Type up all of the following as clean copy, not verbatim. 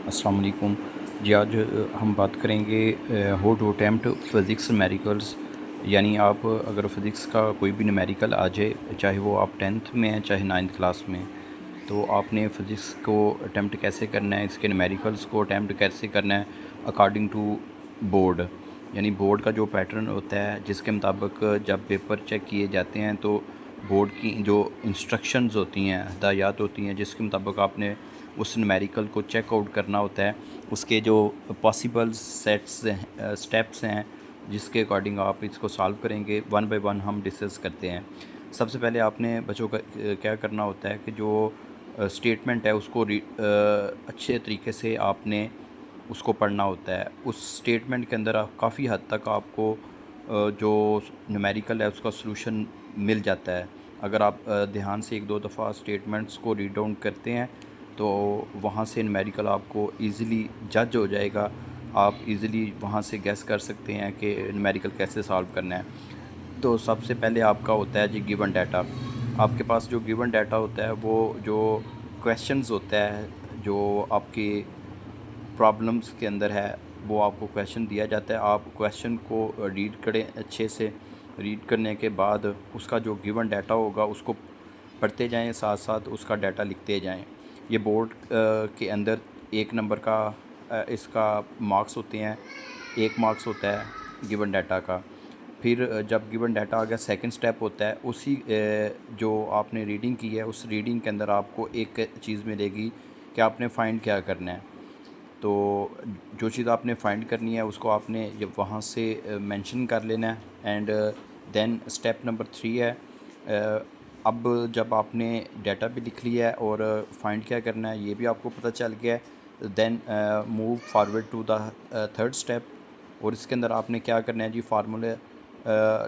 अस्सलाम वालेकुम जी। आज हम बात करेंगे how to attempt physics numericals. यानी आप अगर फ़िज़िक्स का कोई भी न्यूमेरिकल आ जाए, चाहे वो आप 10th में हैं चाहे 9th क्लास में, तो आपने फ़िज़िक्स को अटेम्प्ट कैसे करना है, इसके न्यूमेरिकल्स को अटेम्प्ट कैसे करना है अकॉर्डिंग टू बोर्ड। यानी बोर्ड का जो पैटर्न होता है जिसके मुताबिक जब पेपर चेक किए जाते हैं तो बोर्ड की जो इंस्ट्रक्शंस होती हैं, हदायत होती हैं, जिसके मुताबिक आपने उस न्यूमेरिकल को चेक आउट करना होता है, उसके जो पॉसिबल स्टेप्स हैं जिसके अकॉर्डिंग आप इसको सॉल्व करेंगे। वन बाय वन हम डिस्कस करते हैं। सबसे पहले आपने बच्चों का क्या करना होता है कि जो स्टेटमेंट है उसको अच्छे तरीके से आपने उसको पढ़ना होता है। उस स्टेटमेंट के अंदर काफ़ी हद तक आपको जो न्यूमेरिकल है उसका सलूशन मिल जाता है। अगर आप ध्यान से एक दो दफ़ा स्टेटमेंट्स को रीड डाउन करते हैं तो वहाँ से न्यूमेरिकल आपको इजीली जज हो जाएगा। आप इजीली वहाँ से गैस कर सकते हैं कि न्यूमेरिकल कैसे सॉल्व करना है। तो सबसे पहले आपका होता है जी गिवन डाटा। आपके पास जो गिवन डाटा होता है वो जो क्वेश्चंस होता है जो आपकी प्रॉब्लम्स के अंदर है, वो आपको क्वेश्चन दिया जाता है। आप क्वेश्चन को रीड करें अच्छे से। रीड करने के बाद उसका जो गिवन डाटा होगा उसको पढ़ते जाएं, साथ साथ उसका डाटा लिखते जाएं। ये बोर्ड के अंदर 1 नंबर का इसका मार्क्स होते हैं। 1 मार्क्स होता है गिवन डाटा का। फिर जब गिवन डाटा आ गया, सेकंड स्टेप होता है उसी जो आपने रीडिंग की है उस रीडिंग के अंदर आपको एक चीज़ मिलेगी कि आपने फाइंड क्या करना है। तो जो चीज़ आपने फाइंड करनी है उसको आपने जब वहाँ से मेंशन कर लेना है। एंड देन स्टेप नंबर 3 है, अब जब आपने डाटा भी लिख लिया है और फाइंड क्या करना है ये भी आपको पता चल गया है, then move forward to the third step. और इसके अंदर आपने क्या करना है जी, फार्मूले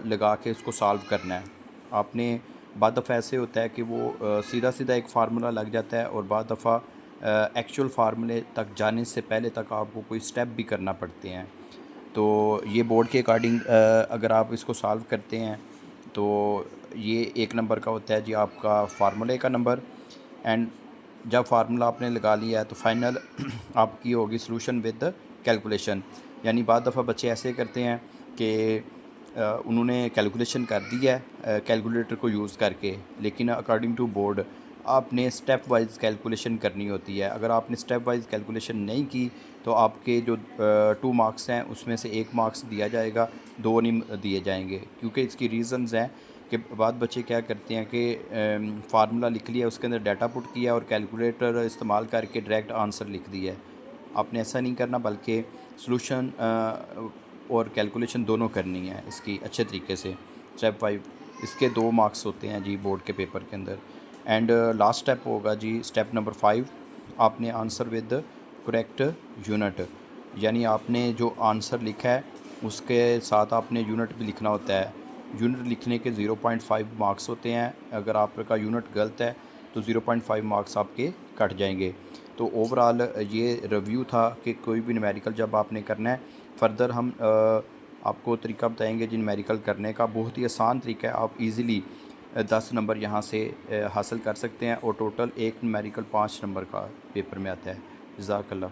लगा के उसको सॉल्व करना है। आपने बाद दफ़ा ऐसे होता है कि वो सीधा सीधा एक फार्मूला लग जाता है और बाद दफ़ा एक्चुअल फार्मूले तक जाने से पहले तक आपको कोई स्टेप भी करना पड़ते हैं। तो ये बोर्ड के अकॉर्डिंग अगर आप इसको सॉल्व करते हैं तो ये 1 नंबर का होता है जी आपका फार्मूले का नंबर। एंड जब फार्मूला आपने लगा लिया है तो फाइनल आपकी होगी सॉल्यूशन विद कैलकुलेशन। यानी बाद दफ़ा बच्चे ऐसे करते हैं कि उन्होंने कैलकुलेशन कर दी है कैलकुलेटर को यूज़ करके, लेकिन अकॉर्डिंग टू बोर्ड आपने स्टेप वाइज कैलकुलेशन करनी होती है। अगर आपने स्टेप वाइज कैलकुलेशन नहीं की तो आपके जो 2 मार्क्स हैं उसमें से 1 मार्क्स दिया जाएगा, 2 नहीं दिए जाएंगे। क्योंकि इसकी रीज़न्स हैं कि बाद बच्चे क्या करते हैं कि फार्मूला लिख लिया, उसके अंदर डाटा पुट किया और कैलकुलेटर इस्तेमाल करके डायरेक्ट आंसर लिख दिया है। आपने ऐसा नहीं करना, बल्कि सॉल्यूशन और कैलकुलेशन दोनों करनी है इसकी अच्छे तरीके से। स्टेप 5 इसके 2 मार्क्स होते हैं जी बोर्ड के पेपर के अंदर। एंड लास्ट स्टेप होगा जी स्टेप नंबर 5, आपने आंसर विद करेक्ट यूनिट। यानी आपने जो आंसर लिखा है उसके साथ आपने यूनिट भी लिखना होता है। यूनिट लिखने के 0.5 मार्क्स होते हैं। अगर आपका यूनिट गलत है तो 0.5 मार्क्स आपके कट जाएंगे। तो ओवरऑल ये रिव्यू था कि कोई भी न्यूमेरिकल जब आपने करना है, फर्दर हम आपको तरीका बताएंगे जी न्यूमेरिकल करने का। बहुत ही आसान तरीका है, आप इजीली 10 नंबर यहाँ से हासिल कर सकते हैं और टोटल एक न्यूमेरिकल 5 नंबर का पेपर में आता है। जज़ाकल्लाह।